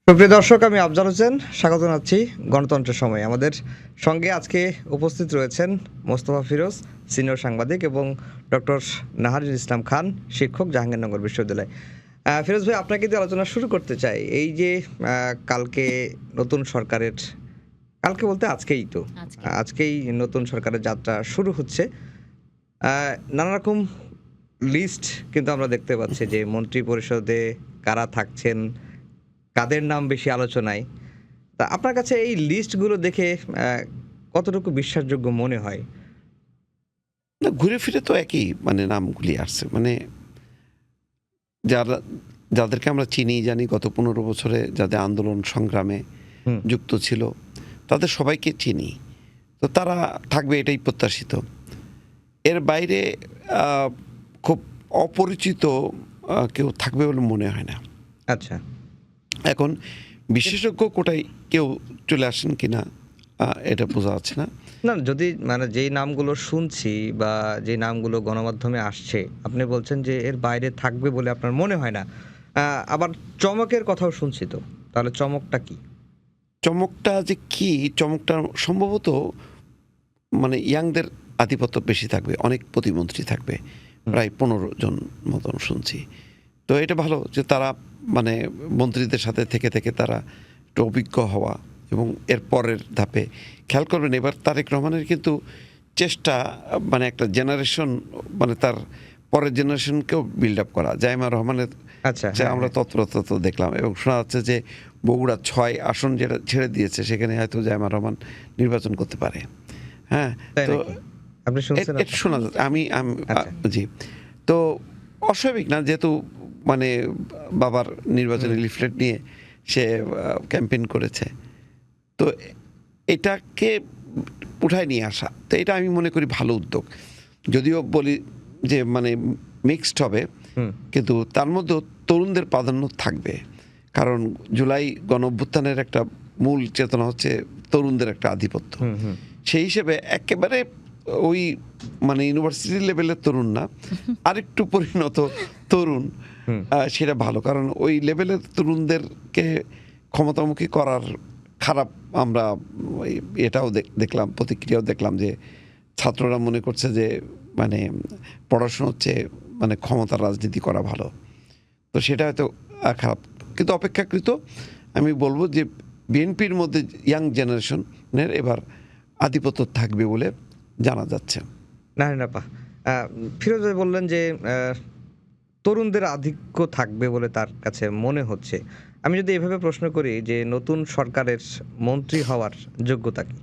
সুপ্রিয় দর্শক, আমি আফজাল হোসেন, স্বাগত জানাচ্ছি গণতন্ত্রের সময়। আমাদের সঙ্গে আজকে উপস্থিত রয়েছেন মোস্তফা ফিরোজ, সিনিয়র সাংবাদিক, এবং ডক্টর নাহারুল ইসলাম খান, শিক্ষক, জাহাঙ্গীরনগর বিশ্ববিদ্যালয়। ফিরোজ ভাই, আপনাকে দিয়ে আলোচনা শুরু করতে চাই। এই যে কালকে নতুন সরকারের, কালকে বলতে আজকেই তো, আজকেই নতুন সরকারের যাত্রা শুরু হচ্ছে। নানা রকম লিস্ট কিন্তু আমরা দেখতে পাচ্ছি যে মন্ত্রী পরিষদে কারা থাকছেন, কাদের নাম বেশি আলোচনায়। তা আপনার কাছে এই লিস্টগুলো দেখে কতটুকু বিশ্বাসযোগ্য মনে হয়? না, ঘুরে ফিরে তো একই নামগুলি আসছে। যারা যাদেরকে আমরা চিনি জানি গত ১৫ বছরে যাদের আন্দোলন সংগ্রামে হুম। যুক্ত ছিল, তাদের সবাইকে চিনি। তো তারা থাকবে এটাই প্রত্যাশিত। এর বাইরে খুব অপরিচিত কেউ থাকবে বলে মনে হয় না। আচ্ছা। এখন বিশেষজ্ঞ কোটায় কেউ চলে আসেন কিনা এটা বোঝা যাচ্ছে না। না, যদি যেই নামগুলো শুনছি বা যেই নামগুলো গণমাধ্যমে আসছে, আপনি বলছেন যে এর বাইরে থাকবে বলে আপনার মনে হয় না। আবার চমকের কথাও শুনছি তো। তাহলে চমকটা কি? চমকটা যে কি, চমকটা সম্ভবত ইয়াংদের আধিপত্য বেশি থাকবে, অনেক প্রতিমন্ত্রী থাকবে, প্রায় ১৫ জন মতন শুনছি। তো এটা ভালো যে তারা মন্ত্রীদের সাথে থেকে থেকে তারা একটু অভিজ্ঞ হওয়া, এবং এর পরের ধাপে খেয়াল করবেন এবার তারেক রহমানের কিন্তু চেষ্টা একটা জেনারেশন, তার পরের জেনারেশনকেও বিল্ড আপ করা। জাইমা রহমানের আচ্ছা, যে হ্যাঁ, আমরা হ্যাঁ। তৎপরতা দেখলাম, এবং শোনা যাচ্ছে যে বগুড়া ৬ আসন যেটা ছেড়ে দিয়েছে সেখানে হয়তো জাইমা রহমান নির্বাচন করতে পারে। হ্যাঁ, তাই তো নাকি? আপনি শুনছেন এটা আপনার? শোনা যাচ্ছে। আমি আচ্ছা। জি। তো অস্বাভাবিক না, যেহেতু মানে বাবার নির্বাচনী লিফলেট নিয়ে সে ক্যাম্পেইন করেছে। তো এটাকে উঠায় নিয়ে আসা, তো এটা আমি মনে করি ভালো উদ্যোগ। যদিও বলি যে মিক্সড হবে, হুম, কিন্তু তার মধ্যেও তরুণদের প্রাধান্য থাকবে। কারণ জুলাই গণঅভ্যুত্থানের একটা মূল চেতনা হচ্ছে তরুণদের একটা আধিপত্য। হুম, হুম। সেই হিসেবে একেবারে ওই ইউনিভার্সিটি লেভেলের তরুণ না, আরেকটু পরিণত তরুণ, হুম। সেটা ভালো। কারণ ওই লেভেলের তরুণদেরকে ক্ষমতামুখী করার খারাপ আমরা এটাও দেখলাম, প্রতিক্রিয়াও দেখলাম যে ছাত্ররা মনে করছে যে পড়াশোনার চেয়ে ক্ষমতার রাজনীতি করা ভালো। তো সেটা হয়তো খারাপ, কিন্তু অপেক্ষাকৃত আমি বলবো যে বিএনপির মধ্যে ইয়াং জেনারেশনের এবার আধিপত্য থাকবে বলে জানা যাচ্ছে। না, না, ফিরোজ ভাই বললেন যে তরুণদের আধিক্য থাকবে বলে তার কাছে মনে হচ্ছে। আমি যদি এভাবে প্রশ্ন করি যে নতুন সরকারের মন্ত্রী হওয়ার যোগ্যতা কি?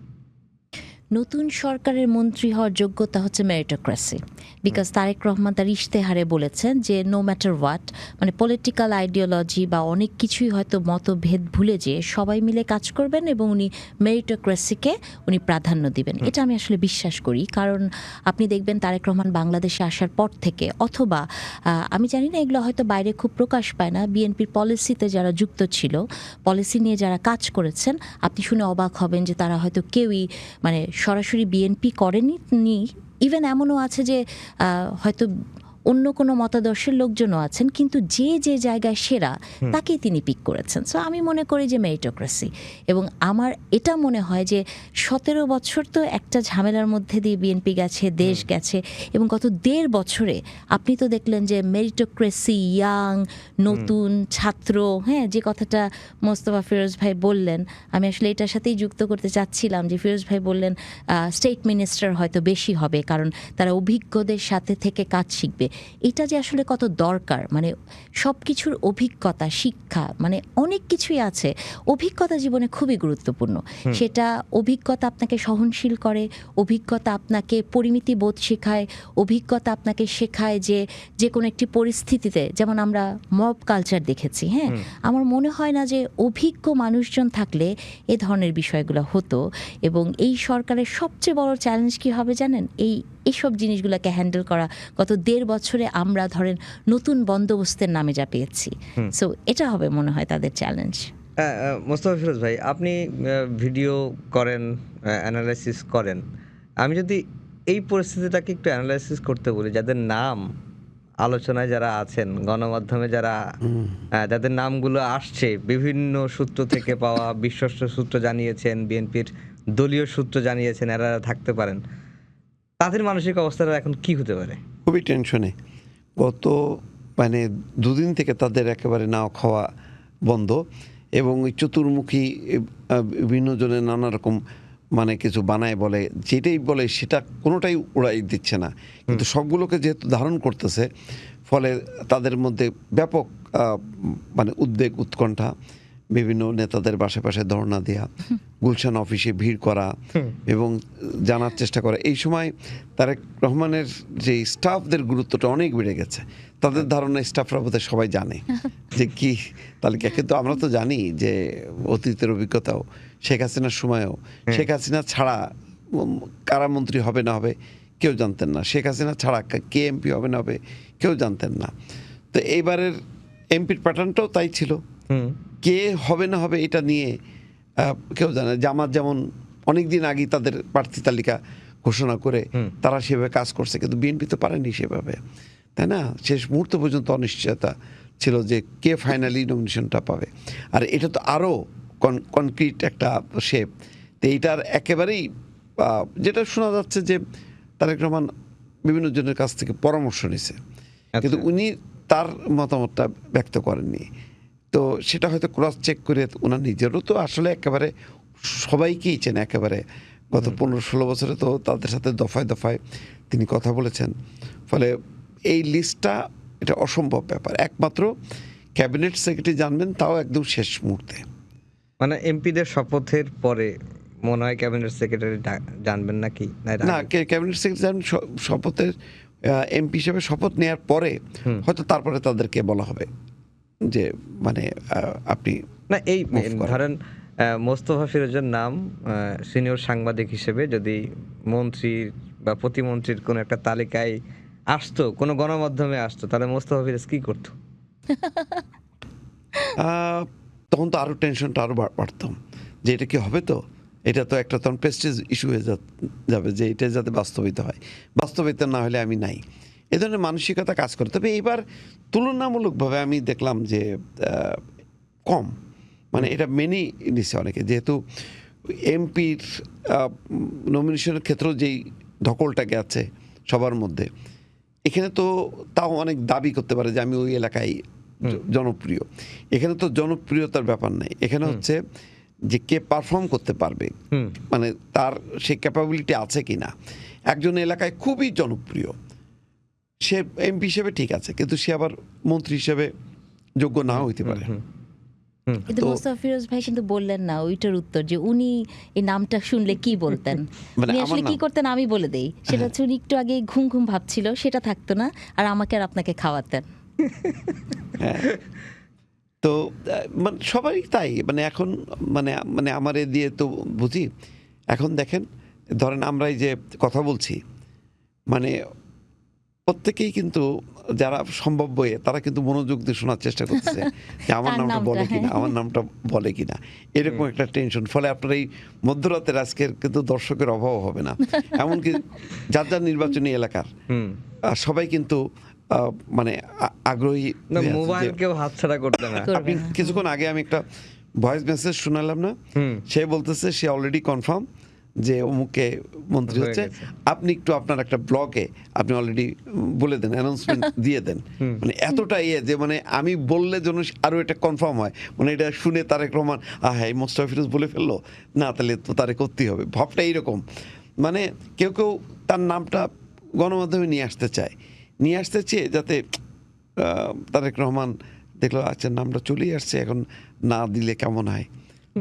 নতুন সরকারের মন্ত্রী হওয়ার যোগ্যতা হচ্ছে মেরিটোক্রেসি। বিকজ তারেক রহমান তার ইশতেহারে বলেছেন যে no matter what, political ideology বা অনেক কিছুই হয়তো মতভেদ ভুলে যেয়ে সবাই মিলে কাজ করবেন, এবং উনি মেরিটোক্রেসিকে উনি প্রাধান্য দিবেন। এটা আমি আসলে বিশ্বাস করি। কারণ আপনি দেখবেন তারেক রহমান বাংলাদেশে আসার পর থেকে, অথবা আমি জানি না এগুলো হয়তো বাইরে খুব প্রকাশ পায় না, বিএনপির পলিসিতে যারা যুক্ত ছিল, পলিসি নিয়ে যারা কাজ করেছেন, আপনি শুনে অবাক হবেন যে তারা হয়তো কেউই সরাসরি বিএনপি করেনি। ইভেন এমনও আছে যে হয়তো অন্য কোনো মতাদর্শের লোকজনও আছেন, কিন্তু যে যে জায়গায় সেরা তাকেই তিনি পিক করেছেন। সো আমি মনে করি যে মেরিটোক্রেসি। এবং আমার এটা মনে হয় যে ১৭ বছর তো একটা ঝামেলার মধ্যে দিয়ে বিএনপি গেছে, দেশ গেছে, এবং গত ১.৫ বছরে আপনি তো দেখলেন যে মেরিটোক্রেসি, ইয়াং, নতুন ছাত্র, হ্যাঁ, যে কথাটা মোস্তফা ফিরোজ ভাই বললেন, আমি আসলে এটার সাথেই যুক্ত করতে চাচ্ছিলাম যে ফিরোজ ভাই বললেন স্টেট মিনিস্টার হয়তো বেশি হবে, কারণ তারা অভিজ্ঞদের সাথে থেকে কাজ শিখবে। এটা যে আসলে কত দরকার, সব কিছুর অভিজ্ঞতা, শিক্ষা, অনেক কিছুই আছে। অভিজ্ঞতা জীবনে খুবই গুরুত্বপূর্ণ। সেটা অভিজ্ঞতা আপনাকে সহনশীল করে, অভিজ্ঞতা আপনাকে পরিমিতি বোধ শেখায়, অভিজ্ঞতা আপনাকে শেখায় যে যে কোনো একটি পরিস্থিতিতে, যেমন আমরা মব কালচার দেখেছি, হ্যাঁ, আমার মনে হয় না যে অভিজ্ঞ মানুষজন থাকলে এ ধরনের বিষয়গুলো হতো। এবং এই সরকারের সবচেয়ে বড় চ্যালেঞ্জ কী হবে জানেন? এইসব জিনিসগুলোকে হ্যান্ডেল করা। গত ১.৫ বছরে আমরা ধরেন নতুন বন্দোবস্তের নামে যা পেয়েছি, সো এটা হবে মনে হয় তাদের চ্যালেঞ্জ। মোস্তফা ফিরোজ ভাই, আপনি ভিডিও করেন, অ্যানালাইসিস করেন। আমি যদি এই পরিস্থিতিটাকে একটু অ্যানালাইসিস করতে বলি, যাদের নাম আলোচনায় যারা আছেন, গণমাধ্যমে যারা যাদের নামগুলো আসছে, বিভিন্ন সূত্র থেকে পাওয়া, বিশ্বস্ত সূত্র জানিয়েছেন, বিএনপির দলীয় সূত্র জানিয়েছেন এরা থাকতে পারেন, তাদের মানসিক অবস্থাটা এখন কি হতে পারে? খুবই টেনশনে। গত মানে দুদিন থেকে তাদের একেবারে নাও খাওয়া বন্ধ, এবং ওই চতুর্মুখী বিভিন্ন জনের নানা রকম মানে কিছু বানায় বলে, যেটাই বলে সেটা কোনোটাই উড়াই দিচ্ছে না, কিন্তু সবগুলোকে যেহেতু ধারণ করতেছে, ফলে তাদের মধ্যে ব্যাপক মানে উদ্বেগ, উৎকণ্ঠা, বিভিন্ন নেতাদের বাসায় পাশে ধর্ণা দেওয়া, গুলশান অফিসে ভিড় করা এবং জানার চেষ্টা করা। এই সময় তারেক রহমানের যে স্টাফদের গুরুত্বটা অনেক বেড়ে গেছে। তাদের ধারণা স্টাফরা বোধহয় সবাই জানে যে কি তালিকা, কিন্তু আমরা তো জানি যে অতীতের অভিজ্ঞতাও, শেখ হাসিনার সময়ও শেখ হাসিনা ছাড়া কারা মন্ত্রী হবে না হবে কেউ জানতেন না, শেখ হাসিনা ছাড়া কে এমপি হবে না হবে কেউ জানতেন না। তো এইবারের এমপির প্যাটার্নটাও তাই ছিল, কে হবে না হবে এটা নিয়ে কেউ জানে। জামাত যেমন অনেক দিন আগেই তাদের প্রার্থী তালিকা ঘোষণা করে তারা সেভাবে কাজ করছে, কিন্তু বিএনপি তো পারেনি সেভাবে, তাই না? শেষ মুহূর্ত পর্যন্ত অনিশ্চয়তা ছিল যে কে ফাইনালি নমিনেশনটা পাবে। আর এটা তো আরও কনক্রিট একটা শেপ। তো এইটার একেবারেই যেটা শোনা যাচ্ছে যে তারেক রহমান বিভিন্ন জনের কাছ থেকে পরামর্শ নিছে, কিন্তু উনি তার মতামতটা ব্যক্ত করেননি। তো সেটা হয়তো ক্রস চেক করে ওনার নিজেরও তো আসলে একেবারে সবাইকেই চেনে, একেবারে গত 15-16 বছরে তো তাদের সাথে দফায় দফায় তিনি কথা বলেছেন। ফলে এই লিস্টটা এটা অসম্ভব ব্যাপার, একমাত্র ক্যাবিনেট সেক্রেটারি জানবেন, তাও একদম শেষ মুহূর্তে। মানে এমপিদের শপথের পরে মনে হয় ক্যাবিনেট সেক্রেটারি জানবেন নাকি? না, ক্যাবিনেট সেক্রেটারি শপথের এমপি হিসেবে শপথ নেওয়ার পরে হয়তো তারপরে তাদেরকে বলা হবে যে মানে আপনি না, এই ধরেন মোস্তফা ফিরোজের নাম সিনিয়র সাংবাদিক হিসেবে যদি মন্ত্রী বা প্রতিমন্ত্রীর কোনো একটা তালিকায় আসতো, কোনো গণমাধ্যমে আসতো, তাহলে মোস্তফা ফিরোজ কি করতো? তখন তো আরও টেনশনটা আরও বাড়তাম যে এটা কি হবে, তো এটা তো একটা তখন প্রেস্টিজ ইস্যু হয়ে যাবে যে এটা যাতে বাস্তবিত হয়, বাস্তবিত না হলে আমি নাই, এ ধরনের মানসিকতা কাজ করে। তবে এইবার তুলনামূলকভাবে আমি দেখলাম যে কম, মানে এটা মেনেই নিছে অনেকে, যেহেতু এমপির নমিনেশনের ক্ষেত্রেও যেই ধকলটা গেছে সবার মধ্যে, এখানে তো তাও অনেক দাবি করতে পারে যে আমি ওই এলাকায় জনপ্রিয়। এখানে তো জনপ্রিয়তার ব্যাপার নেই, এখানে হচ্ছে যে কে পারফর্ম করতে পারবে, মানে তার সে ক্যাপাবিলিটি আছে কিনা। একজন এলাকায় খুবই জনপ্রিয়, সে এমপি হিসেবে ঠিক আছে, কিন্তু সে আবার মন্ত্রী হিসেবে যোগ্য নাও হইতে পারে। কিন্তু মোস্তফা ফিরোজ ভাই কিন্তু বললেন না ওইটার উত্তর, যে উনি এই নামটা শুনলে কি বলতেন, উনি আসলে কি করতেন আমি বলে দেই। সেটা হচ্ছে উনি একটু আগে ঘুম ঘুম ভাবছিল, সেটা থাকতো না, আর আমাকে আর আপনাকে খাওয়াতেন। তো মানে সবাই তাই, মানে এখন মানে মানে আমার এ দিয়ে তো বুঝি। এখন দেখেন, ধরেন আমরা এই যে কথা বলছি, মানে প্রত্যেকেই কিন্তু যারা সম্ভব বইয়ে তারা কিন্তু মনোযোগ দিয়ে শোনার চেষ্টা করতেছে যে আমার নামটা বলে কিনা, আমার নামটা বলে কিনা, এরকম একটা টেনশন। ফলে আপনার এই মধ্যরাতের আজকের কিন্তু দর্শকের অভাব হবে না, এমনকি যার যার নির্বাচনী এলাকার সবাই কিন্তু মানে আগ্রহী। মোবাইল কেউ হাতছাড়া করতে না। আপনি কিছুক্ষণ আগে আমি একটা ভয়েস মেসেজ শোনালাম না, সে বলতেছে সে অলরেডি কনফার্ম যে অমুকে মন্ত্রী হচ্ছে, আপনি একটু আপনার একটা ব্লগে আপনি অলরেডি বলে দেন, অ্যানাউন্সমেন্ট দিয়ে দেন। মানে এতটা যে মানে আমি বললে যেন আরও এটা কনফার্ম হয়, মানে এটা শুনে তারেক রহমান হ্যাঁ মোস্তফা ফিরোজ বলে ফেললো, না তাহলে তো তারে করতেই হবে, ভাবটা এইরকম। মানে কেউ কেউ তার নামটা গণমাধ্যমে নিয়ে আসতে চায়, নিয়ে আসতে চেয়ে যাতে তারেক রহমান দেখলো আচ্ছা নামটা চলেই আসছে, এখন না দিলে কেমন হয়,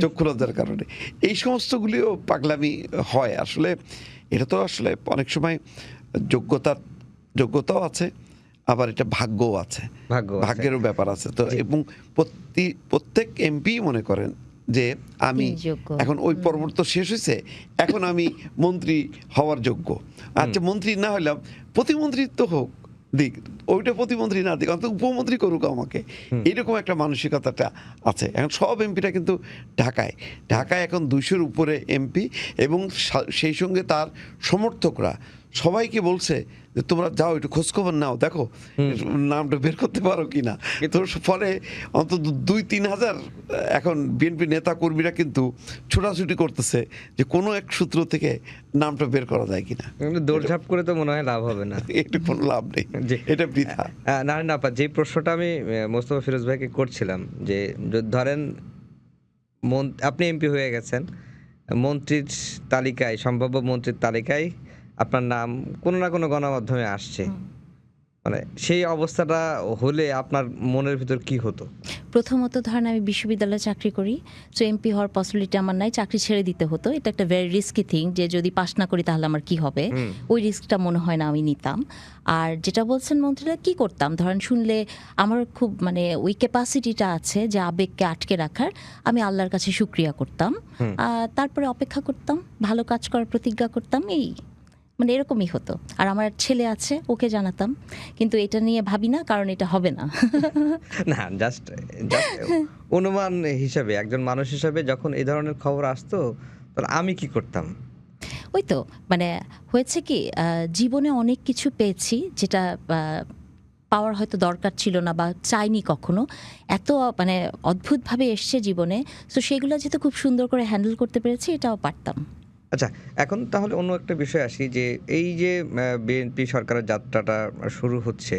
চক্ষু লজ্জার কারণে। এই সমস্তগুলিও পাগলামি হয় আসলে। এটা তো আসলে অনেক সময় যোগ্যতাও আছে, আবার এটা ভাগ্যও আছে, ভাগ্যেরও ব্যাপার আছে। তো এবং প্রত্যেক এমপি মনে করেন যে আমি এখন ওই পর্ব তো শেষ হয়েছে, এখন আমি মন্ত্রী হওয়ার যোগ্য। আচ্ছা মন্ত্রী না হইলাম, প্রতিমন্ত্রিত্ব হোক দিক, ওইটা প্রতিমন্ত্রী না দিক, অন্তত উপমন্ত্রী করুক আমাকে, এরকম একটা মানসিকতাটা আছে। এখন সব এমপিরা কিন্তু ঢাকায় এখন 200-র উপরে এমপি, এবং সেই সঙ্গে তার সমর্থকরা সবাইকে বলছে যে তোমরা যাও একটু খোঁজখবর নাও, দেখো নামটা বের করতে পারো কিনা। তো ফলে অন্তত 2-3 হাজার এখন বিএনপি নেতা কর্মীরা কিন্তু ছোটাছুটি করতেছে যে কোনো এক সূত্র থেকে নামটা বের করা যায় কিনা। কিন্তু দৌড়ঝাঁপ করে তো মনে হয় লাভ হবে না, একটু কোনো লাভ নেই, জি। এটা বৃথা। না আপা, যে প্রশ্নটা আমি মোস্তফা ফিরোজ ভাইকে করছিলাম যে ধরেন আপনি এমপি হয়ে গেছেন, মন্ত্রীর তালিকায়, সম্ভাব্য মন্ত্রীর তালিকায় আপনার নাম কোনো না কোনো গণমাধ্যমে আসছে, মানে সেই অবস্থাটা হলে আপনার মনের ভিতর কি হতো? প্রথমত ধরেন আমি বিশ্ববিদ্যালয়ে চাকরি করি, সো এমপি হওয়ার পসিবিলিটি আমার নাই, চাকরি ছেড়ে দিতে হতো। এটা একটা ভেরি রিস্কি থিং, যে যদি পাশ না করি তাহলে আমার কি হবে, ওই রিস্কটা মনে হয় না আমি নিতাম। আর যেটা বলছেন মন্ত্রীরা, কি করতাম ধরেন শুনলে আমার খুব মানে ওই ক্যাপাসিটিটা আছে যে আবেগকে আটকে রাখার, আমি আল্লাহর কাছে শুকরিয়া করতাম, তারপরে অপেক্ষা করতাম, ভালো কাজ করার প্রতিজ্ঞা করতাম, এই মানে এরকমই হতো। আর আমার ছেলে আছে, ওকে জানাতাম, কিন্তু এটা নিয়ে ভাবি না, কারণ এটা হবে না। না, জাস্ট অনুমান হিসাবে, একজন মানুষ হিসাবে যখন এই ধরনের খবর আসতো তাহলে আমি কি করতাম। ওই তো মানে হয়েছে কি, জীবনে অনেক কিছু পেয়েছি যেটা পাওয়ার হয়তো দরকার ছিল না বা চাইনি কখনো, এত মানে অদ্ভুতভাবে এসছে জীবনে, তো সেগুলো যেহেতু খুব সুন্দর করে হ্যান্ডেল করতে পেরেছি, এটাও পারতাম। আচ্ছা, এখন তাহলে অন্য একটা বিষয় আসি, যে এই যে বিএনপি সরকারের যাত্রাটা শুরু হচ্ছে,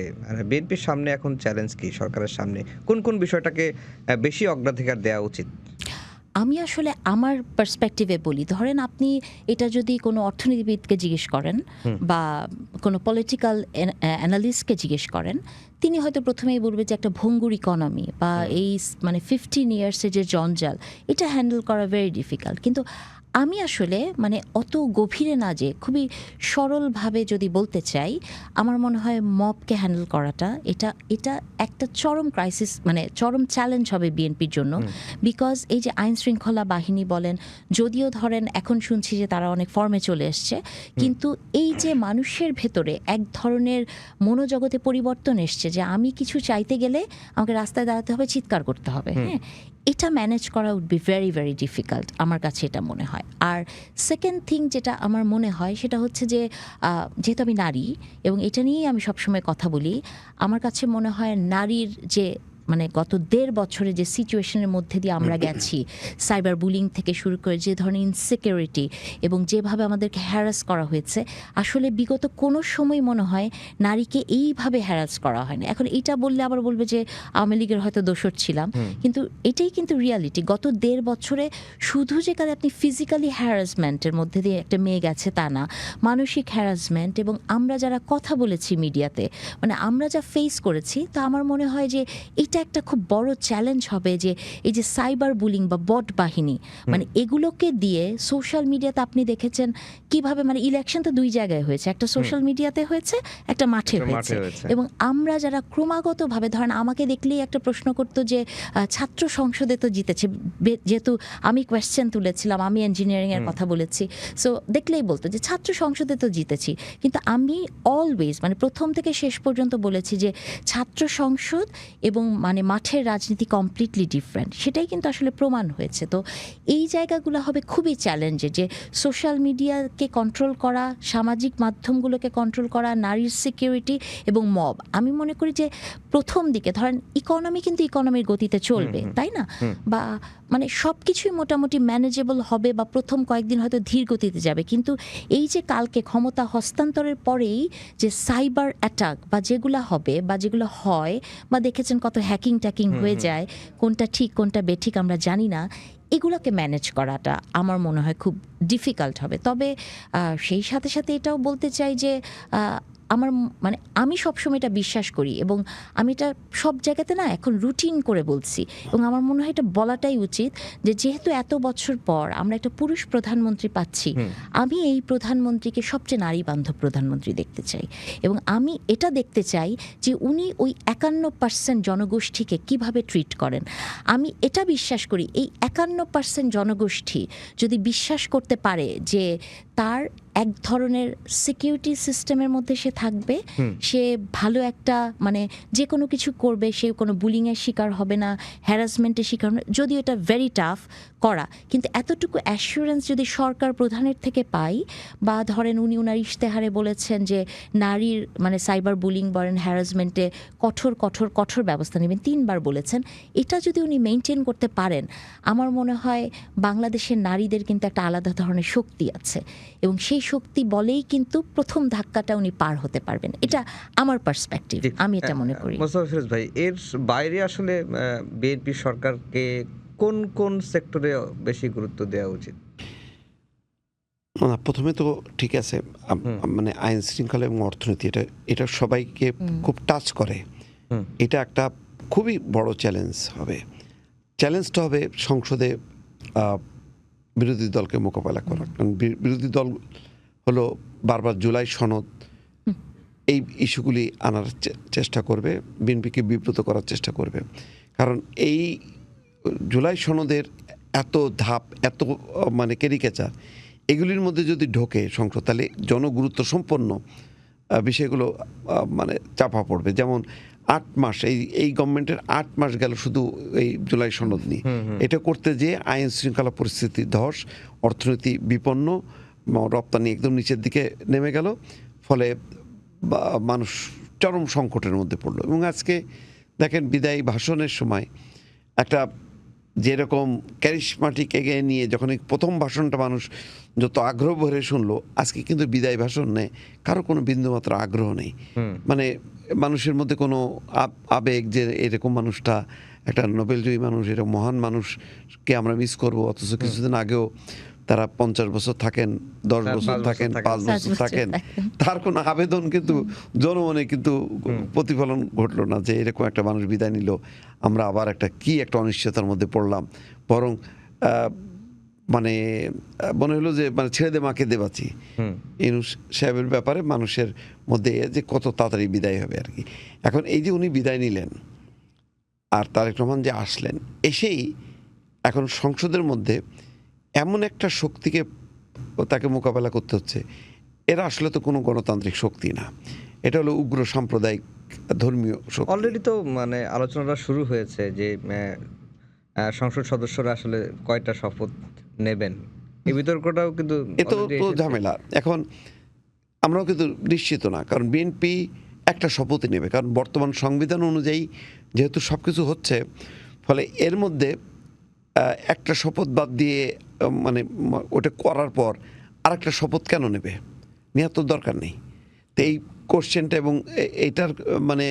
বিএনপির সামনে এখন চ্যালেঞ্জ কি? সরকারের সামনে কোন কোন বিষয়টাকে বেশি অগ্রাধিকার দেওয়া উচিত? আমি আসলে আমার পার্সপেক্টিভে বলি, ধরেন আপনি এটা যদি কোনো অর্থনীতিবিদকে জিজ্ঞেস করেন বা কোনো পলিটিক্যাল অ্যানালিস্টকে জিজ্ঞেস করেন, তিনি হয়তো প্রথমেই বলবে যে একটা ভঙ্গুর ইকোনমি বা এই মানে 15 ইয়ার্সের যে জঞ্জাল, এটা হ্যান্ডেল করা ভেরি ডিফিকাল্ট। কিন্তু আমি আসলে মানে অত গভীরে না, যে খুবই সরলভাবে যদি বলতে চাই, আমার মনে হয় মবকে হ্যান্ডেল করাটা এটা একটা চরম ক্রাইসিস, মানে চরম চ্যালেঞ্জ হবে বিএনপির জন্য। বিকজ এই যে আইন শৃঙ্খলা বাহিনী বলেন, যদিও ধরেন এখন শুনছি যে তারা অনেক ফর্মে চলে এসছে, কিন্তু এই যে মানুষের ভেতরে এক ধরনের মনোজগতে পরিবর্তন এসছে, যে আমি কিছু চাইতে গেলে আমাকে রাস্তায় দাঁড়াতে হবে, চিৎকার করতে হবে, হ্যাঁ, এটা ম্যানেজ করা would be very very difficult, আমার কাছে এটা মনে হয়। আর সেকেন্ড থিং যেটা আমার মনে হয় সেটা হচ্ছে যে যেহেতু আমি নারী এবং এটা নিয়েই আমি সবসময় কথা বলি, আমার কাছে মনে হয় নারীর যে মানে গত 1.5 বছরে যে সিচুয়েশনের মধ্যে দিয়ে আমরা গেছি, সাইবার বুলিং থেকে শুরু করে যে ধরনের ইনসিকিউরিটি এবং যেভাবে আমাদেরকে হ্যারাস করা হয়েছে, আসলে বিগত কোনো সময় মনে হয় নারীকে এইভাবে হ্যারাস করা হয়নি। এখন এটা বললে আবার বলবে যে আওয়ামী লীগের হয়তো দোষর ছিলাম, কিন্তু এটাই কিন্তু রিয়ালিটি। গত 1.5 বছরে শুধু যে কাজে আপনি ফিজিক্যালি হ্যারাসমেন্টের মধ্যে দিয়ে একটা মেয়ে গেছে তা না, মানসিক হ্যারাসমেন্ট, এবং আমরা যারা কথা বলেছি মিডিয়াতে, মানে আমরা যা ফেস করেছি, তা আমার মনে হয় যে এটা একটা খুব বড় চ্যালেঞ্জ হবে, যে এই যে সাইবার বুলিং বা বট বাহিনী, মানে এগুলোকে দিয়ে সোশ্যাল মিডিয়াতে আপনি দেখেছেন কিভাবে, মানে ইলেকশন তো 2 জায়গায় হয়েছে, একটা সোশ্যাল মিডিয়াতে হয়েছে, একটা মাঠে হয়েছে। এবং আমরা যারা ক্রমাগতভাবে, ধরেন আমাকে দেখলেই একটা প্রশ্ন করতো যে ছাত্র সংসদে তো জিতেছে, যেহেতু আমি কোয়েশ্চেন তুলেছিলাম, আমি ইঞ্জিনিয়ারিংয়ের কথা বলেছি, সো দেখলেই বলতো যে ছাত্র সংসদে তো জিতেছি। কিন্তু আমি অলওয়েজ মানে প্রথম থেকে শেষ পর্যন্ত বলেছি যে ছাত্র সংসদ এবং মানে মাঠের রাজনীতি কমপ্লিটলি ডিফারেন্ট, সেটাই কিন্তু আসলে প্রমাণ হয়েছে। তো এই জায়গাগুলো হবে খুবই চ্যালেঞ্জে, যে সোশ্যাল মিডিয়াকে কন্ট্রোল করা, সামাজিক মাধ্যমগুলোকে কন্ট্রোল করা, নারীর সিকিউরিটি এবং মব। আমি মনে করি যে প্রথম দিকে ধরেন ইকোনমি কিন্তু ইকোনমির গতিতে চলবে, তাই না, বা মানে সব কিছুই মোটামুটি ম্যানেজেবল হবে, বা প্রথম কয়েকদিন হয়তো ধীর গতিতে যাবে, কিন্তু এই যে কালকে ক্ষমতা হস্তান্তরের পরেই যে সাইবার অ্যাটাক বা যেগুলো হবে বা যেগুলো হয়, বা দেখেছেন কত হ্যাকিং ট্যাকিং হয়ে যায়, কোনটা ঠিক কোনটা বেঠিক আমরা জানি না, এগুলোকে ম্যানেজ করাটা আমার মনে হয় খুব ডিফিকাল্ট হবে। তবে সেই সাথে সাথে এটাও বলতে চাই যে আমার মানে আমি সবসময় এটা বিশ্বাস করি, এবং আমি এটা সব জায়গাতে না এখন রুটিন করে বলছি, এবং আমার মনে হয় এটা বলাটাই উচিত, যে যেহেতু এত বছর পর আমরা একটা পুরুষ প্রধানমন্ত্রী পাচ্ছি, আমি এই প্রধানমন্ত্রীকে সবচেয়ে নারী বান্ধব প্রধানমন্ত্রী দেখতে চাই, এবং আমি এটা দেখতে চাই যে উনি ওই 51% জনগোষ্ঠীকে কিভাবে ট্রিট করেন। আমি এটা বিশ্বাস করি এই 51% জনগোষ্ঠী যদি বিশ্বাস করতে পারে যে তার এক ধরনের সিকিউরিটি সিস্টেমের মধ্যে সে থাকবে, সে ভালো একটা মানে যে কোনো কিছু করবে, সে কোনো বুলিংয়ের শিকার হবে না, হ্যারাসমেন্টের শিকার হবে না, যদিও এটা ভেরি টাফ করা, কিন্তু এতটুকু অ্যাসুরেন্স যদি সরকার প্রধানের থেকে পাই, বা ধরেন উনি ওনার ইশতেহারে বলেছেন যে নারীর মানে সাইবার বুলিং বলেন হ্যারাসমেন্টে কঠোর কঠোর কঠোর ব্যবস্থা নেবেন, 3বার বলেছেন, এটা যদি উনি মেনটেন করতে পারেন, আমার মনে হয় বাংলাদেশের নারীদের কিন্তু একটা আলাদা ধরনের শক্তি আছে, এবং সেই শক্তি বলেই কিন্তু প্রথম ধাক্কাটা উনি পার হতে পারবেন। এটা আমার পার্সপেক্টিভ, আমি এটা মনে করি। মোস্তফা ফিরোজ ভাই, এর বাইরে আসলে বিএনপি সরকারকে কোন কোন সেক্টরে বেশি গুরুত্ব দেওয়া উচিত? না, প্রথমে তো ঠিক আছে, মানে আইন শৃঙ্খলা এবং অর্থনীতি এটা এটা সবাইকে খুব টাচ করে। এটা একটা খুবই বড় চ্যালেঞ্জ হবে। চ্যালেঞ্জটা হবে সংসদে বিরোধী দলকে মোকাবেলা করা। কারণ বিরোধী দল হলো বারবার জুলাই সনদ এই ইস্যুগুলি আনার চেষ্টা করবে, বিএনপিকে বিব্রত করার চেষ্টা করবে। কারণ এই জুলাই সনদের এত ধাপ, এত মানে ক্যারিকেচার, এগুলির মধ্যে যদি ঢোকে সংসদ, তাহলে জনগুরুত্ব সম্পন্ন বিষয়গুলো মানে চাপা পড়বে। যেমন 8 মাস এই গভর্নমেন্টের 8 মাস গেল শুধু এই জুলাই সনদ নিয়ে। এটা করতে যেয়ে আইন শৃঙ্খলা পরিস্থিতি ধস, অর্থনীতি বিপন্ন, রপ্তানি একদম নিচের দিকে নেমে গেল, ফলে মানুষ চরম সংকটের মধ্যে পড়লো। এবং আজকে দেখেন বিদায়ী ভাষণের সময় একটা যেরকম ক্যারিশমাটিক এগিয়ে নিয়ে যখন এই প্রথম ভাষণটা মানুষ যত আগ্রহ ভরে শুনলো, আজকে কিন্তু বিদায় ভাষণে কারো কোনো বিন্দুমাত্র আগ্রহ নেই। মানে মানুষের মধ্যে কোনো আবেগ যে এরকম মানুষটা একটা নোবেলজয়ী মানুষ, এরকম মহান মানুষকে আমরা মিস করব, অথচ কিছুদিন আগেও তারা 50 বছর থাকেন, 10 বছর থাকেন, 5 বছর থাকেন, তার কোনো আবেদন কিন্তু জনমনে কিন্তু প্রতিফলন ঘটলো না যে এরকম একটা মানুষ বিদায় নিল, আমরা আবার একটা অনিশ্চয়তার মধ্যে পড়লাম। বরং মানে মনে হলো যে মানে ছেড়ে দে মাকে দে বাঁচি, ইউনূস সাহেবের ব্যাপারে মানুষের মধ্যে যে কত তাড়াতাড়ি বিদায় হবে আর কি। এখন এই যে উনি বিদায় নিলেন আর তারেক রহমান যে আসলেন, এসেই এখন সংসদের মধ্যে এমন একটা শক্তিকে তাকে মোকাবেলা করতে হচ্ছে, এরা আসলে তো কোনো গণতান্ত্রিক শক্তি না, এটা হলো উগ্র সাম্প্রদায়িক ধর্মীয় শক্তি। অলরেডি তো মানে আলোচনাটা শুরু হয়েছে যে সংসদ সদস্যরা আসলে কয়টা শপথ নেবেন, এই বিতর্কটাও কিন্তু এতো তো ঝামেলা। এখন আমরাও কিন্তু নিশ্চিত না, কারণ বিএনপি একটা শপথই নেবে, কারণ বর্তমান সংবিধান অনুযায়ী যেহেতু সব কিছু হচ্ছে, ফলে এর মধ্যে একটা শপথ বাদ দিয়ে মানে ওটা করার পর আরেকটা শপথ কেন নেবে, নেওয়ার তো দরকার নেই। তো এই কোশ্চেনটা এবং এইটার মানে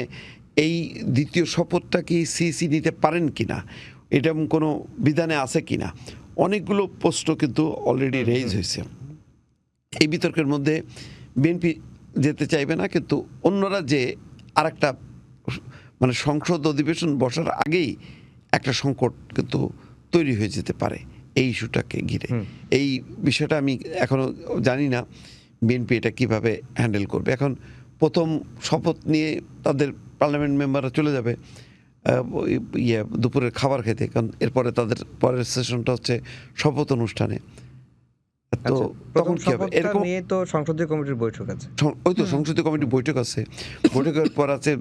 এই দ্বিতীয় শপথটা কি সিসি নিতে পারেন কি না, এটা কোনো বিধানে আছে কি না, অনেকগুলো প্রশ্ন কিন্তু অলরেডি রেইজ হয়েছে। এই বিতর্কের মধ্যে বিএনপি যেতে চাইবে না, কিন্তু অন্যরা যে আরেকটা মানে সংসদ অধিবেশন বসার আগেই একটা সংকট কিন্তু তৈরি হয়ে যেতে পারে এই ইস্যুটাকে ঘিরে। এই বিষয়টা আমি এখনো জানি না বিএনপি এটা কিভাবে হ্যান্ডেল করবে। এখন প্রথম শপথ নিয়ে তাদের পার্লামেন্ট মেম্বাররা চলে যাবে দুপুরের খাবার খেতে, কারণ এরপরে তাদের পরের সেশনটা হচ্ছে শপথ অনুষ্ঠানে। তো তখন কি হবে, এরকম নিয়ে তো সংসদীয় কমিটির বৈঠক আছে, ওই তো সংসদীয় কমিটির বৈঠক আছে, বৈঠকের পর আছে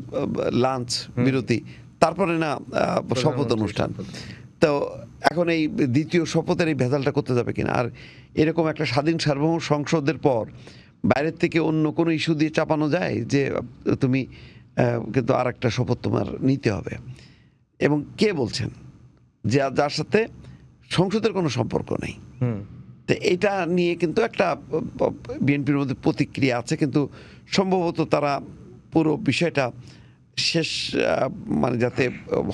লাঞ্চ বিরতি, তারপরে না শপথ অনুষ্ঠান। তো এখন এই দ্বিতীয় শপথের এই ভেজালটা করতে যাবে কিনা, আর এরকম একটা স্বাধীন সার্বভৌম সংসদের পর বাইরের থেকে অন্য কোনো ইস্যু দিয়ে চাপানো যায় যে তুমি কিন্তু আর একটা শপথ তোমার নিতে হবে, এবং কে বলছেন যে যার সাথে সংসদের কোনো সম্পর্ক নেই। তো এটা নিয়ে কিন্তু একটা বিএনপির মধ্যে প্রতিক্রিয়া আছে, কিন্তু সম্ভবত তারা পুরো বিষয়টা শেষ মানে যাতে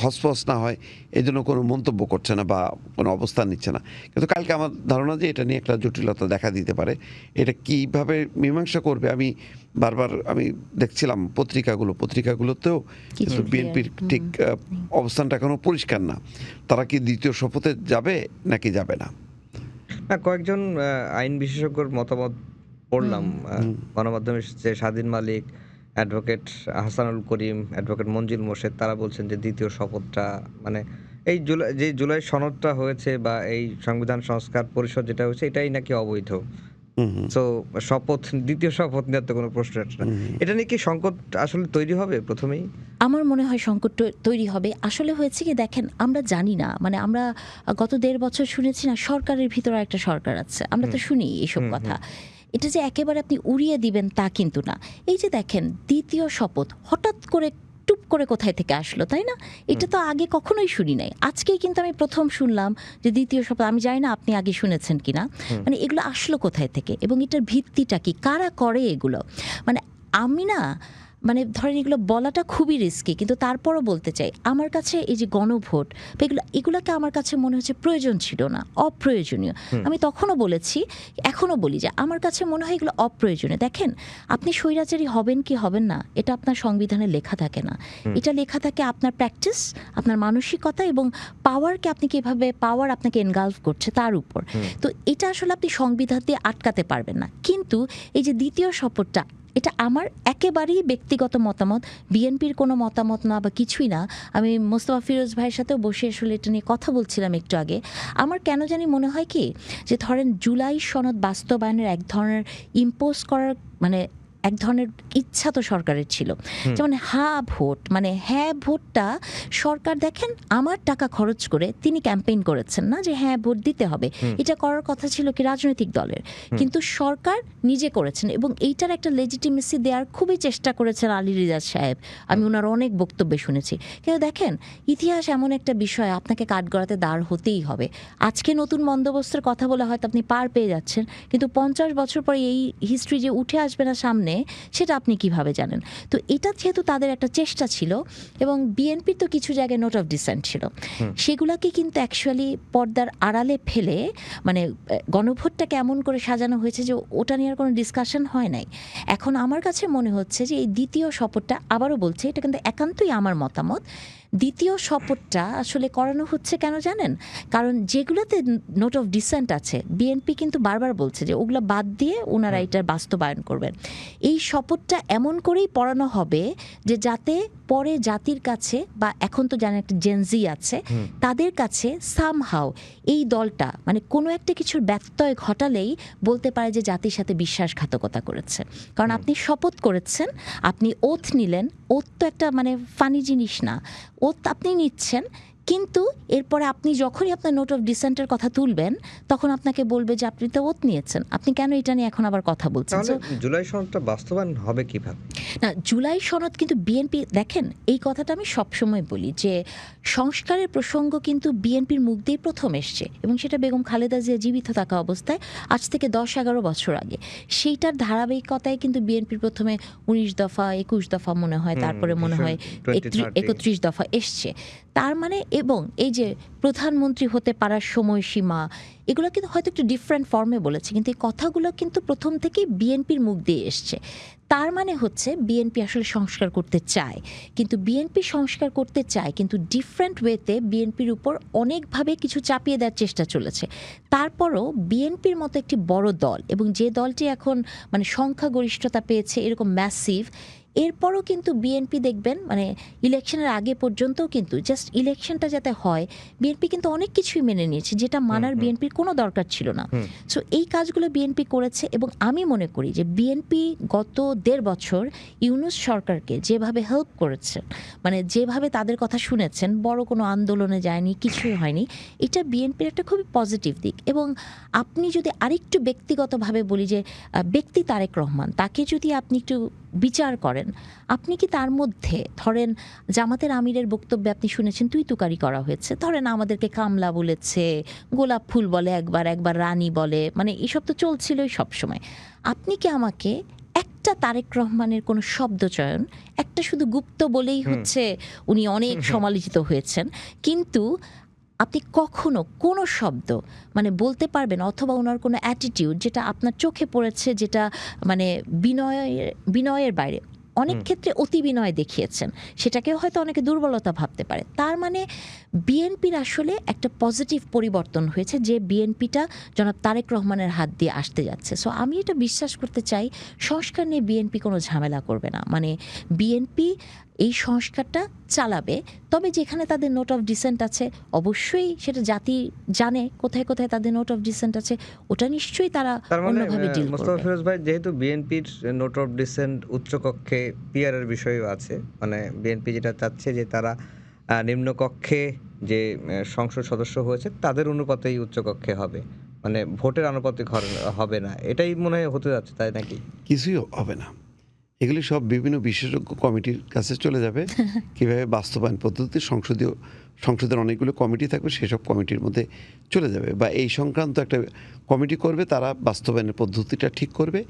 হসপস না হয় এই জন্য কোনো মন্তব্য করছে না বা কোনো অবস্থান নিচ্ছে না। কিন্তু কালকে আমার ধারণা যে এটা নিয়ে একটা জটিলতা দেখা দিতে পারে। এটা কীভাবে মীমাংসা করবে, আমি বারবার দেখছিলাম পত্রিকাগুলোতেও কিন্তু বিএনপির ঠিক অবস্থানটা এখনও পরিষ্কার না, তারা কি দ্বিতীয় শপথে যাবে নাকি যাবে না। কয়েকজন আইন বিশেষজ্ঞর মতামত পড়লাম গণমাধ্যমে, যে স্বাধীন মালিক, অ্যাডভোকেট হাসানুল করিম, অ্যাডভোকেট মঞ্জিল মোর্শেদ, তারা বলছেন যে দ্বিতীয় শপথটা মানে এই জুলাই সনদটা হয়েছে বা এই সংবিধান সংস্কার পরিষদ যেটা হয়েছে এটাই নাকি অবৈধ। সো শপথ, দ্বিতীয় শপথ নেওয়ার তো কোনো প্রশ্ন আসে না। এটা নিয়ে কি সংকট আসলে তৈরি হবে প্রথমেই? আমার মনে হয় সংকট তৈরি হবে। আসলে হয়েছে কি দেখেন, আমরা জানি না, মানে আমরা গত ১.৫ বছর শুনেছি না সরকারের ভিতরে একটা সরকার আছে, আমরা তো শুনি এইসব কথা। এটা যে একেবারে আপনি উড়িয়ে দিবেন তা কিন্তু না। এই যে দেখেন দ্বিতীয় শপথ হঠাৎ করে টুপ করে কোথায় থেকে আসলো, তাই না? এটা তো আগে কখনোই শুনি নাই, আজকেই কিন্তু আমি প্রথম শুনলাম যে দ্বিতীয় শপথ। আমি জানি না আপনি আগে শুনেছেন কিনা, মানে এগুলো আসলো কোথায় থেকে এবং এটার ভিত্তিটা কি, কারা করে এগুলো। মানে আমি না, মানে ধরেন এগুলো বলাটা খুবই রিস্কি, কিন্তু তারপরও বলতে চাই আমার কাছে এই যে গণভোট বা এগুলোকে আমার কাছে মনে হচ্ছে প্রয়োজন ছিল না, অপ্রয়োজনীয়। আমি তখনও বলেছি, এখনও বলি যে আমার কাছে মনে হয় এগুলো অপ্রয়োজনীয়। দেখেন, আপনি স্বৈরাচারী হবেন কি হবেন না এটা আপনার সংবিধানে লেখা থাকে না, এটা লেখা থাকে আপনার প্র্যাকটিস, আপনার মানসিকতা এবং পাওয়ারকে আপনি কীভাবে, পাওয়ার আপনাকে এনগালভ করছে তার উপর। তো এটা আসলে আপনি সংবিধান দিয়ে আটকাতে পারবেন না। কিন্তু এই যে দ্বিতীয় শপথটা, এটা আমার একেবারেই ব্যক্তিগত মতামত, বিএনপির কোনো মতামত না বা কিছুই না। আমি মোস্তফা ফিরোজ ভাইয়ের সাথেও বসে আসলে এটা নিয়ে কথা বলছিলাম একটু আগে। আমার কেন জানি মনে হয় কি, যে ধরেন জুলাই সনদ বাস্তবায়নের এক ধরনের ইম্পোজ করার, মানে এক ধরনের ইচ্ছা তো সরকারের ছিল। যেমন হ্যাঁ ভোট, মানে হ্যাঁ ভোটটা সরকার দেখেন আমার টাকা খরচ করে তিনি ক্যাম্পেইন করেছেন না যে হ্যাঁ ভোট দিতে হবে, এটা করার কথা ছিল কি রাজনৈতিক দলের, কিন্তু সরকার নিজে করেছেন এবং এইটার একটা লেজিটিমেসি দেওয়ার খুবই চেষ্টা করেছেন আলী রিয়াজ সাহেব। আমি ওনার অনেক বক্তব্যে শুনেছি। কিন্তু দেখেন, ইতিহাস এমন একটা বিষয়, আপনাকে কাঠগড়াতে দাঁড় হতেই হবে। আজকে নতুন বন্দোবস্তের কথা বলে হয়তো আপনি পার পেয়ে যাচ্ছেন, কিন্তু 50 বছর পরে এই হিস্ট্রি যে উঠে আসবে না সামনে, সেটা আপনি কিভাবে জানেন? তো এটা যেহেতু তাদের একটা চেষ্টা ছিল, এবং বিএনপির তো কিছু জায়গায় নোট অফ ডিসেন্ট ছিল, সেগুলোকে কিন্তু অ্যাকচুয়ালি পর্দার আড়ালে ফেলে, মানে গণভোটটা কেমন করে সাজানো হয়েছে যে ওটা নিয়ে আর কোনো ডিসকাশন হয় নাই। এখন আমার কাছে মনে হচ্ছে যে এই দ্বিতীয় শপথটা, আবারও বলছে এটা কিন্তু একান্তই আমার মতামত, দ্বিতীয় শপথটা আসলে করানো হচ্ছে কেন জানেন? কারণ যেগুলোতে নোট অফ ডিসেন্ট আছে, বিএনপি কিন্তু বারবার বলছে যে ওগুলো বাদ দিয়ে ওনারা এটার বাস্তবায়ন করবেন। এই শপথটা এমন করেই পড়ানো হবে যে যাতে পরে জাতির কাছে, বা এখন তো জানেন একটা জেনজি আছে, তাদের কাছে সামহাও এই দলটা মানে কোনো একটা কিছুর ব্যত্যয় ঘটালেই বলতে পারে যে জাতির সাথে বিশ্বাসঘাতকতা করেছে। কারণ আপনি শপথ করেছেন, আপনি ওথ নিলেন, ওথ তো একটা মানে ফানি জিনিস না, ওথ আপনি নিচ্ছেন, কিন্তু এরপরে আপনি যখনই আপনার নোট অফ ডিসেন্টের কথা তুলবেন তখন আপনাকে বলবে যে আপনি তো ওথ নিয়েছেন, আপনি কেন এটা নিয়ে এখন আবার কথা বলছেন? জুলাই সনদটা বাস্তবায়ন হবে কিভাবে? না, জুলাই সনদ কিন্তু বিএনপি, দেখেন এই কথাটা আমি সবসময় বলি যে সংস্কারের প্রসঙ্গ কিন্তু বিএনপির মুখ দিয়েই প্রথম এসছে, এবং সেটা বেগম খালেদা জিয়া জীবিত থাকা অবস্থায় আজ থেকে 10-11 বছর আগে। সেইটার ধারাবাহিকতায় কিন্তু বিএনপির প্রথমে 19 দফা, 21 দফা মনে হয়, তারপরে মনে হয় 31 দফা এসছে। তার মানে, এবং এই যে প্রধানমন্ত্রী হতে পারার সময়সীমা, এগুলো কিন্তু হয়তো একটু ডিফারেন্ট ফর্মে বলেছে, কিন্তু এই কথাগুলো কিন্তু প্রথম থেকেই বিএনপির মুখ দিয়ে এসছে। তার মানে হচ্ছে বিএনপি আসলে সংস্কার করতে চায়, কিন্তু বিএনপি সংস্কার করতে চায় কিন্তু ডিফারেন্ট ওয়েতে বিএনপির উপর অনেকভাবে কিছু চাপিয়ে দেওয়ার চেষ্টা চলেছে। তারপরও বিএনপির মতো একটি বড় দল, এবং যে দলটি এখন মানে সংখ্যাগরিষ্ঠতা পেয়েছে এরকম ম্যাসিভ, এরপরও কিন্তু বিএনপি দেখবেন মানে ইলেকশনের আগে পর্যন্তও কিন্তু জাস্ট ইলেকশনটা যাতে হয়, বিএনপি কিন্তু অনেক কিছুই মেনে নিয়েছে যেটা মানার বিএনপির কোনো দরকার ছিল না। সো এই কাজগুলো বিএনপি করেছে, এবং আমি মনে করি যে বিএনপি গত 1.5 বছর ইউনূস সরকারকে যেভাবে হেল্প করেছে, মানে যেভাবে তাদের কথা শুনেছেন, বড় কোনো আন্দোলনে যায়নি, কিছুই হয়নি, এটা বিএনপির একটা খুবই পজিটিভ দিক। এবং আপনি যদি আরেকটু ব্যক্তিগতভাবে বলি যে ব্যক্তি তারেক রহমান, তাকে যদি আপনি একটু বিচার করেন, আপনি কি তার মধ্যে ধরেন জামাতের আমিরের বক্তব্যে আপনি শুনেছেন তুই তুকারি করা হয়েছে, ধরেন আমাদেরকে কামলা বলেছে, গোলাপ ফুল বলে, একবার রানী বলে, মানে এসব তো চলছিলই সবসময়। আপনি কি আমাকে একটা তারেক রহমানের কোনো শব্দ চয়ন, একটা শুধু গুপ্ত বলেই হচ্ছে উনি অনেক সমালোচিত হয়েছেন, কিন্তু আপনি কখনো কোনো শব্দ মানে বলতে পারবেন, অথবা ওনার কোনো অ্যাটিটিউড যেটা আপনার চোখে পড়েছে, যেটা মানে বিনয়ের বাইরে, অনেক ক্ষেত্রে অতি বিনয় দেখিয়েছেন, সেটাকেও হয়তো অনেকে দুর্বলতা ভাবতে পারে। তার মানে বিএনপির আসলে একটা পজিটিভ পরিবর্তন হয়েছে, যে বিএনপিটা জনাব তারেক রহমানের হাত দিয়ে আসতে যাচ্ছে। সো আমি এটা বিশ্বাস করতে চাই, সংস্কার নিয়ে বিএনপি কোনো ঝামেলা করবে না। মানে বিএনপি এই সংস্কারটা চালাবে। তবে যেখানে তাদের নোট অফ ডিসেন্ট আছে অবশ্যই সেটা জাতি জানে কোথায় কোথায় তাদের নোট অফ ডিসেন্ট আছে, ওটা নিশ্চয়ই তারা তার মানে অন্যভাবে ডিল মোস্তফা করবে। ফিরোজ ভাই, যেহেতু বিএনপির নোট অফ ডিসেন্ট উচ্চকক্ষে পিয়ারের বিষয়ও আছে, মানে বিএনপি যেটা চাচ্ছে যে তারা নিম্নকক্ষে যে সংসদ সদস্য হয়েছে তাদের অনুপাতেই উচ্চকক্ষে হবে, মানে ভোটের আনুপাতিক হবে না, এটাই মনে হয় হতে যাচ্ছে, তাই নাকি? কিছুই হবে না, এগুলি সব বিভিন্ন বিশেষজ্ঞ কমিটির কাছে চলে যাবে। কিভাবে বাস্তবায়ন পদ্ধতি সংসদের অনেকগুলো কমিটি থাকবে, সেসব কমিটির মধ্যে চলে যাবে, বা এই সংক্রান্ত একটা কমিটি করবে, তারা বাস্তবায়নের পদ্ধতিটা ঠিক করবে।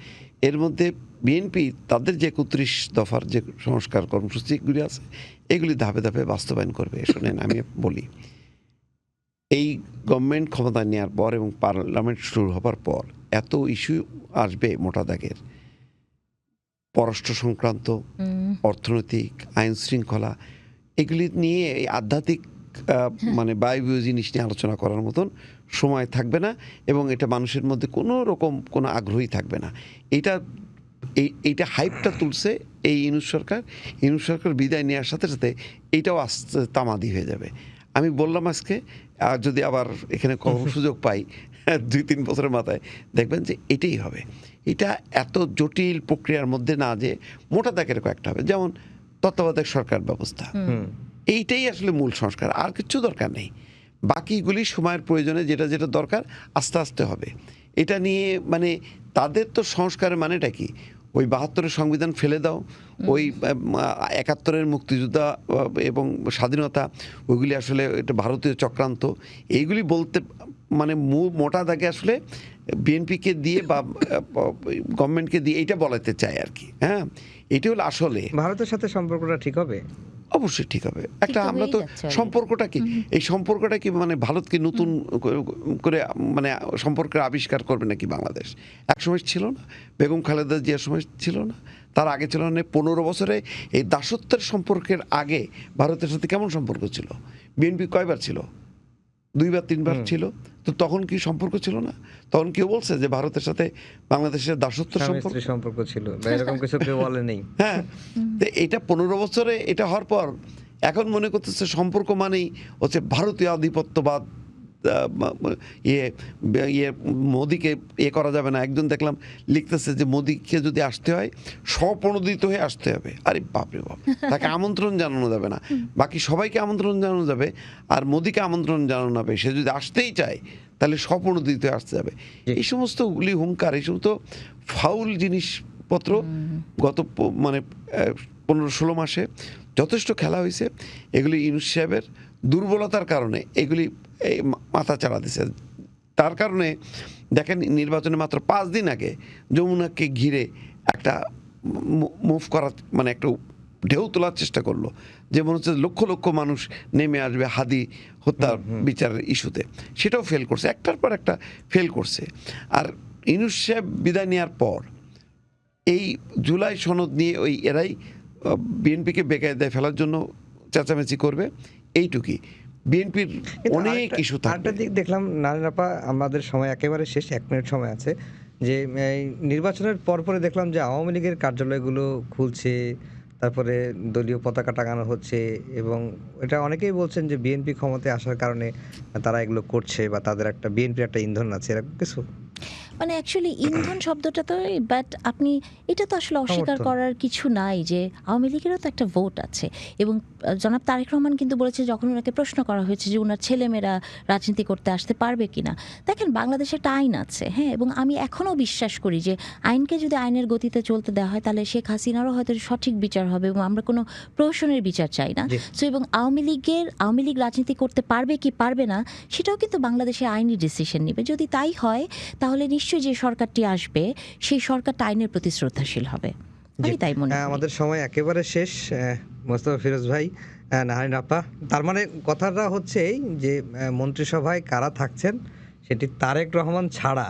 এর মধ্যে বিএনপি তাদের যে 31 দফার যে সংস্কার কর্মসূচিগুলি আছে এগুলি ধাপে ধাপে বাস্তবায়ন করবে। শোনেন, আমি বলি, এই গভর্নমেন্ট ক্ষমতায় নেওয়ার পর এবং পার্লামেন্ট শুরু হবার পর এত ইস্যু আসবে মোটা দাগের, পররাষ্ট্র সংক্রান্ত, অর্থনৈতিক, আইন শৃঙ্খলা, এগুলি নিয়ে এই আধ্যাত্মিক মানে বায়বীয় জিনিস নিয়ে আলোচনা করার মতন সময় থাকবে না, এবং এটা মানুষের মধ্যে কোনো রকম কোনো আগ্রহী থাকবে না। এইটা হাইপটা তুলছে এই ইউনূস সরকার বিদায় নেওয়ার সাথে সাথে এইটাও আস্তে তামাদি হয়ে যাবে। আমি বললাম আজকে, আর যদি আবার এখানে সুযোগ পাই 2-3 বছরের মাথায়, দেখবেন যে এটাই হবে। এটা এত জটিল প্রক্রিয়ার মধ্যে না যে মোটা দাগের কয়েকটা হবে, যেমন তত্ত্বাবধায়ক সরকার ব্যবস্থা, এইটাই আসলে মূল সংস্কার, আর কিছু দরকার নেই। বাকিগুলি সময়ের প্রয়োজনে যেটা যেটা দরকার আস্তে আস্তে হবে। এটা নিয়ে মানে তাদের তো সংস্কারের মানেটা কি? ওই 72-এর সংবিধান ফেলে দাও, ওই 71-এর মুক্তিযোদ্ধা এবং স্বাধীনতা, ওইগুলি আসলে এটা ভারতীয় চক্রান্ত, এইগুলি বলতে মানে মোটা দাগে আসলে বিএনপিকে দিয়ে বা গভর্নমেন্টকে দিয়ে এইটা বলাতে চায় আর কি। হ্যাঁ, এটা হলো আসলে ভারতের সাথে সম্পর্কটা ঠিক হবে? অবশ্যই ঠিক হবে। একটা তো আমরা হয়েই তো যাচ্ছে সম্পর্কটা কি, এই সম্পর্কটা কি মানে ভারতকে নতুন করে মানে সম্পর্কের আবিষ্কার করবে নাকি বাংলাদেশ? একসময় ছিল না, বেগম খালেদা জিয়ার সময় ছিল না, তার আগে ছিল না। 15 বছরে এই দাসত্বের সম্পর্কের আগে ভারতের সাথে কেমন সম্পর্ক ছিল? বিএনপি কয়বার ছিল? 2-3 বার ছিল। তো তখন কি সম্পর্ক ছিল না? তখন কেউ বলছে যে ভারতের সাথে বাংলাদেশের দাসত্বের স্বামী সম্পর্ক? স্ত্রী সম্পর্ক ছিল বা এরকম কিছু কেউ বলে নেই। হ্যাঁ, তো এটা 15 বছরে এটা হওয়ার পর এখন মনে করতেছে সম্পর্ক মানেই হচ্ছে ভারতীয় আধিপত্যবাদ, ইয়ে মোদিকে করা যাবে না। একজন দেখলাম লিখতেছে যে মোদিকে যদি আসতে হয় স্বপ্রণোদিত হয়ে আসতে হবে। আরে বাপরে বাপ, তাকে আমন্ত্রণ জানানো যাবে না, বাকি সবাইকে আমন্ত্রণ জানানো যাবে, আর মোদিকে আমন্ত্রণ জানানো হবে। সে যদি আসতেই চায় তাহলে স্বপ্রণোদিত হয়ে আসতে যাবে। এই সমস্ত গুলি হুঙ্কার, এই সমস্ত ফাউল জিনিসপত্র গত মানে 15-16 মাসে যথেষ্ট খেলা হয়েছে। এগুলি ইউনূস সাহেবের দুর্বলতার কারণে এগুলি মাথা চাড়া দিছে। তার কারণে দেখেন, নির্বাচনে মাত্র 5 দিন আগে যমুনাকে ঘিরে একটা মুভ করা, মানে একটা ঢেউ তোলার চেষ্টা করলো, যে মনে হচ্ছে লক্ষ লক্ষ মানুষ নেমে আসবে হাদি হত্যার বিচারের ইস্যুতে। সেটাও ফেল করছে, একটার পর একটা ফেল করছে। আর ইউনূস সাহেব বিদায় নেওয়ার পর এই জুলাই সনদ নিয়ে ওই এরাই বিএনপিকে বেকায়দায় ফেলার জন্য চেঁচামেচি করবে, এইটুকুই। বিএনপির অনেক ইস্যু থাকবে। আরেকটা দিক দেখলাম, নারিন আপা, আমাদের সময় একেবারে শেষ, 1 মিনিট সময় আছে, যে এই নির্বাচনের পরপরে দেখলাম যে আওয়ামী লীগের কার্যালয়গুলো খুলছে, তারপরে দলীয় পতাকা টাঙানো হচ্ছে, এবং এটা অনেকেই বলছেন যে বিএনপি ক্ষমতায় আসার কারণে তারা এগুলো করছে, বা তাদের একটা বিএনপির একটা ইন্ধন আছে, এরকম কিছু। মানে অ্যাকচুয়ালি ইন্ধন শব্দটা তো, বাট আপনি এটা তো আসলে অস্বীকার সমর্থন। করার কিছু নাই যে আওয়ামী লীগেরও তো একটা ভোট আছে। এবং জনাব তারেক রহমান কিন্তু বলেছে, যখন ওনাকে প্রশ্ন করা হয়েছে যে ওনার ছেলেমেয়েরা রাজনীতি করতে আসতে পারবে কিনা, দেখেন বাংলাদেশে একটা আইন আছে, হ্যাঁ, এবং আমি এখনও বিশ্বাস করি যে আইনকে যদি আইনের গতিতে চলতে দেওয়া হয় তাহলে শেখ হাসিনারও হয়তো সঠিক বিচার হবে, এবং আমরা কোনো প্রহসনের বিচার চাই না। সো এবং আওয়ামী লীগ রাজনীতি করতে পারবে কি পারবে না সেটাও কিন্তু বাংলাদেশে আইনি ডিসিশন নেবে। যদি তাই হয় তাহলে নিশ্চয়ই যে সরকারটি আসবে সেই সরকারটা আইনের প্রতি শ্রদ্ধাশীল হবে, আমি তাই মনে করি। আমাদের সময় একেবারে শেষ, মোস্তফা ফিরোজ ভাই, নাহারিন আপা, তার মানে কথাটা হচ্ছে এই যে মন্ত্রিসভায় কারা থাকছেন সেটি তারেক রহমান ছাড়া